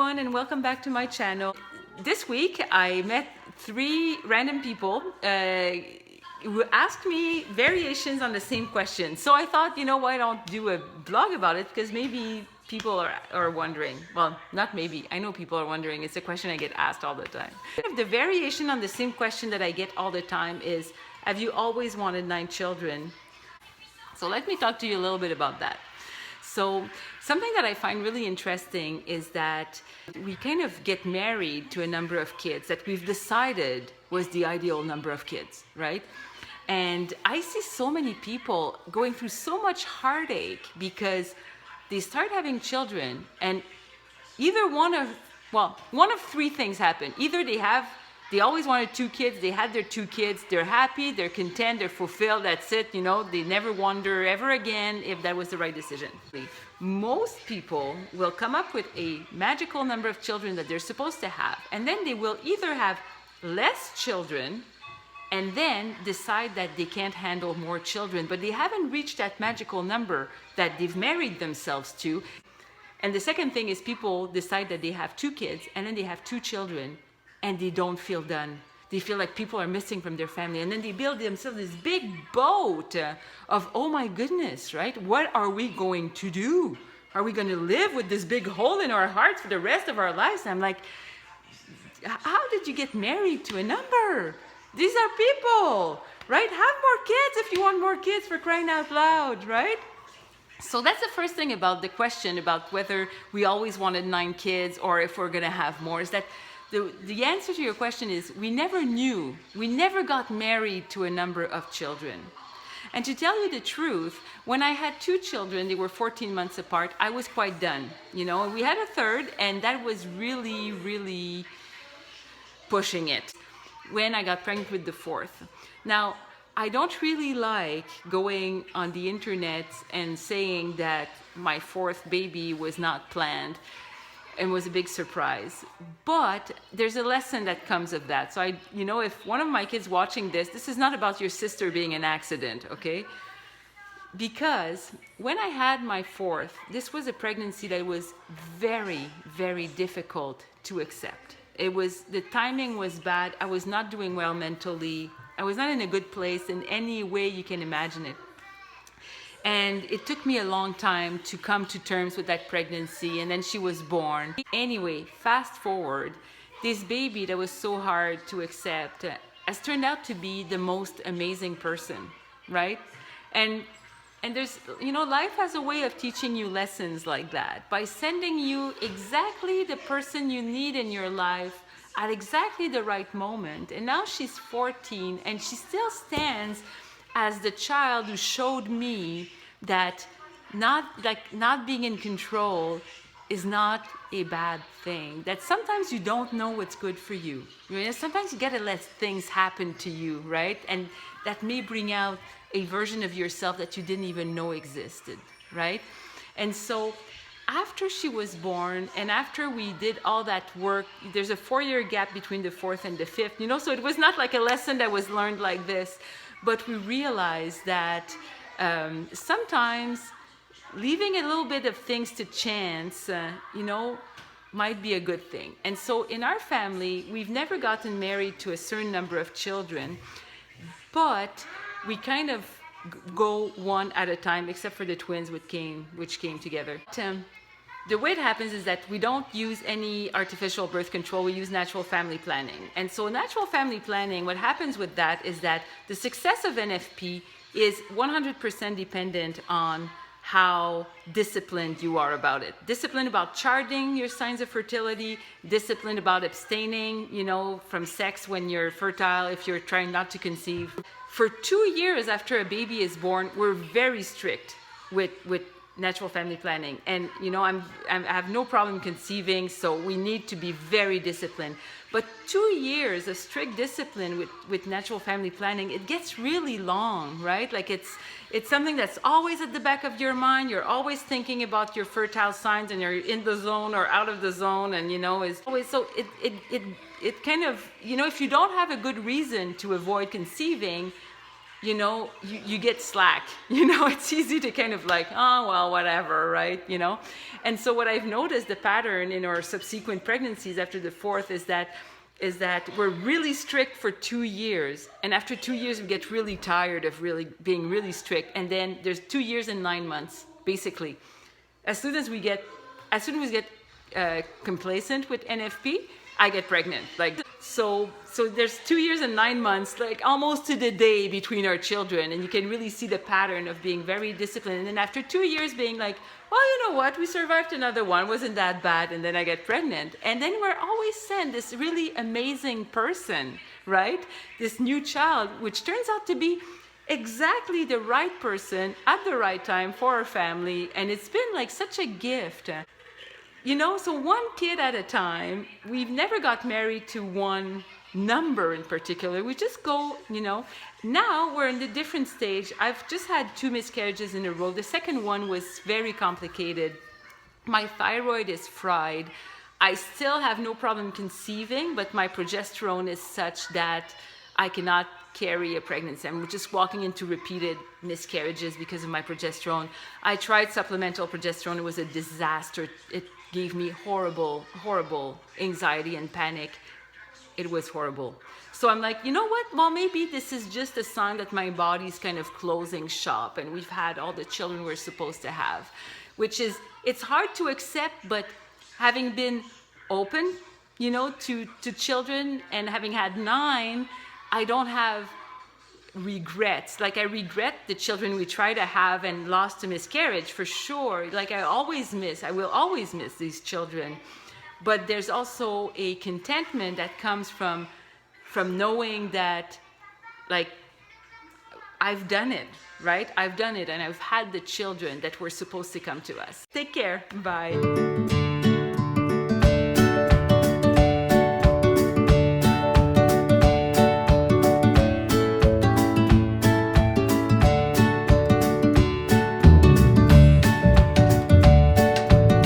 everyone, and welcome back to my channel. This week I met 3 random people who asked me variations on the same question. So I thought, why don't do a blog about it, because maybe people are wondering. Well, not maybe, I know people are wondering. It's a question I get asked all the time. The variation on the same question that I get all the time is, have you always wanted 9 children? So let me talk to you a little bit about that. So something that I find really interesting is that we kind of get married to a number of kids that we've decided was the ideal number of kids, right? And I see so many people going through so much heartache because they start having children, and either one of 3 things happen. Either they always wanted 2 kids, they had their 2 kids, they're happy, they're content, they're fulfilled, that's it, they never wonder ever again if that was the right decision. Most people will come up with a magical number of children that they're supposed to have, and then they will either have less children and then decide that they can't handle more children, but they haven't reached that magical number that they've married themselves to. And the second thing is people decide that they have 2 kids and then they have 2 children, and they don't feel done. They feel like people are missing from their family. And then they build themselves this big boat of, oh my goodness, right? What are we going to do? Are we going to live with this big hole in our hearts for the rest of our lives? I'm like, how did you get married to a number? These are people, right? Have more kids if you want more kids, for crying out loud, right? So that's the first thing about the question about whether we always wanted 9 kids or if we're going to have more, is that the answer to your question is we never knew. We never got married to a number of children. And to tell you the truth, when I had 2 children, they were 14 months apart, I was quite done. We had a third, and that was really, really pushing it when I got pregnant with the 4th. Now, I don't really like going on the internet and saying that my 4th baby was not planned and was a big surprise. But there's a lesson that comes of that. So if one of my kids watching this is not about your sister being an accident, okay? Because when I had my 4th, this was a pregnancy that was very, very difficult to accept. The timing was bad. I was not doing well mentally. I was not in a good place in any way you can imagine it. And it took me a long time to come to terms with that pregnancy, and then she was born. Anyway, fast forward, this baby that was so hard to accept has turned out to be the most amazing person, right? And there's, life has a way of teaching you lessons like that by sending you exactly the person you need in your life at exactly the right moment. And now she's 14, and she still stands as the child who showed me that not being in control is not a bad thing. That sometimes you don't know what's good for you. Sometimes you gotta let things happen to you, right? And that may bring out a version of yourself that you didn't even know existed, right? And so after she was born, and after we did all that work, there's a 4-year gap between the 4th and the 5th, so it was not like a lesson that was learned like this. But we realized that sometimes leaving a little bit of things to chance, might be a good thing. And so in our family, we've never gotten married to a certain number of children, but we kind of go one at a time, except for the twins, which came together. The way it happens is that we don't use any artificial birth control, we use natural family planning. And so natural family planning, what happens with that is that the success of NFP is 100% dependent on how disciplined you are about it. Disciplined about charting your signs of fertility, disciplined about abstaining, from sex when you're fertile, if you're trying not to conceive. For 2 years after a baby is born, we're very strict with natural family planning. And I have no problem conceiving, so we need to be very disciplined. But 2 years of strict discipline with natural family planning, it gets really long, right? Like it's something that's always at the back of your mind. You're always thinking about your fertile signs, and you're in the zone or out of the zone, and is always, so it kind of, if you don't have a good reason to avoid conceiving, you get slack. It's easy to kind of like, oh, well, whatever, right? And so what I've noticed, the pattern in our subsequent pregnancies after the fourth is that we're really strict for 2 years. And after 2 years, we get really tired of really being really strict. And then there's 2 years and 9 months, basically. As soon as we get complacent with NFP, I get pregnant. So there's 2 years and 9 months, like almost to the day between our children, and you can really see the pattern of being very disciplined. And then after 2 years being like, well, you know what, we survived another one, wasn't that bad, and then I get pregnant. And then we're always sent this really amazing person, right? This new child, which turns out to be exactly the right person at the right time for our family. And it's been like such a gift. So one kid at a time. We've never got married to one number in particular. We just go, Now we're in a different stage. I've just had 2 miscarriages in a row. The second one was very complicated. My thyroid is fried. I still have no problem conceiving, but my progesterone is such that I cannot carry a pregnancy. I'm just walking into repeated miscarriages because of my progesterone. I tried supplemental progesterone. It was a disaster. It gave me horrible anxiety and panic. It was horrible. So I'm like, you know what? Well, maybe this is just a sign that my body's kind of closing shop and we've had all the children we're supposed to have, which is, it's hard to accept, but having been open, to children and having had 9, I don't have regrets. Like I regret the children we try to have and lost to miscarriage for sure. Like I will always miss these children. But there's also a contentment that comes from knowing that, like, I've done it, right? I've done it and I've had the children that were supposed to come to us. Take care. Bye.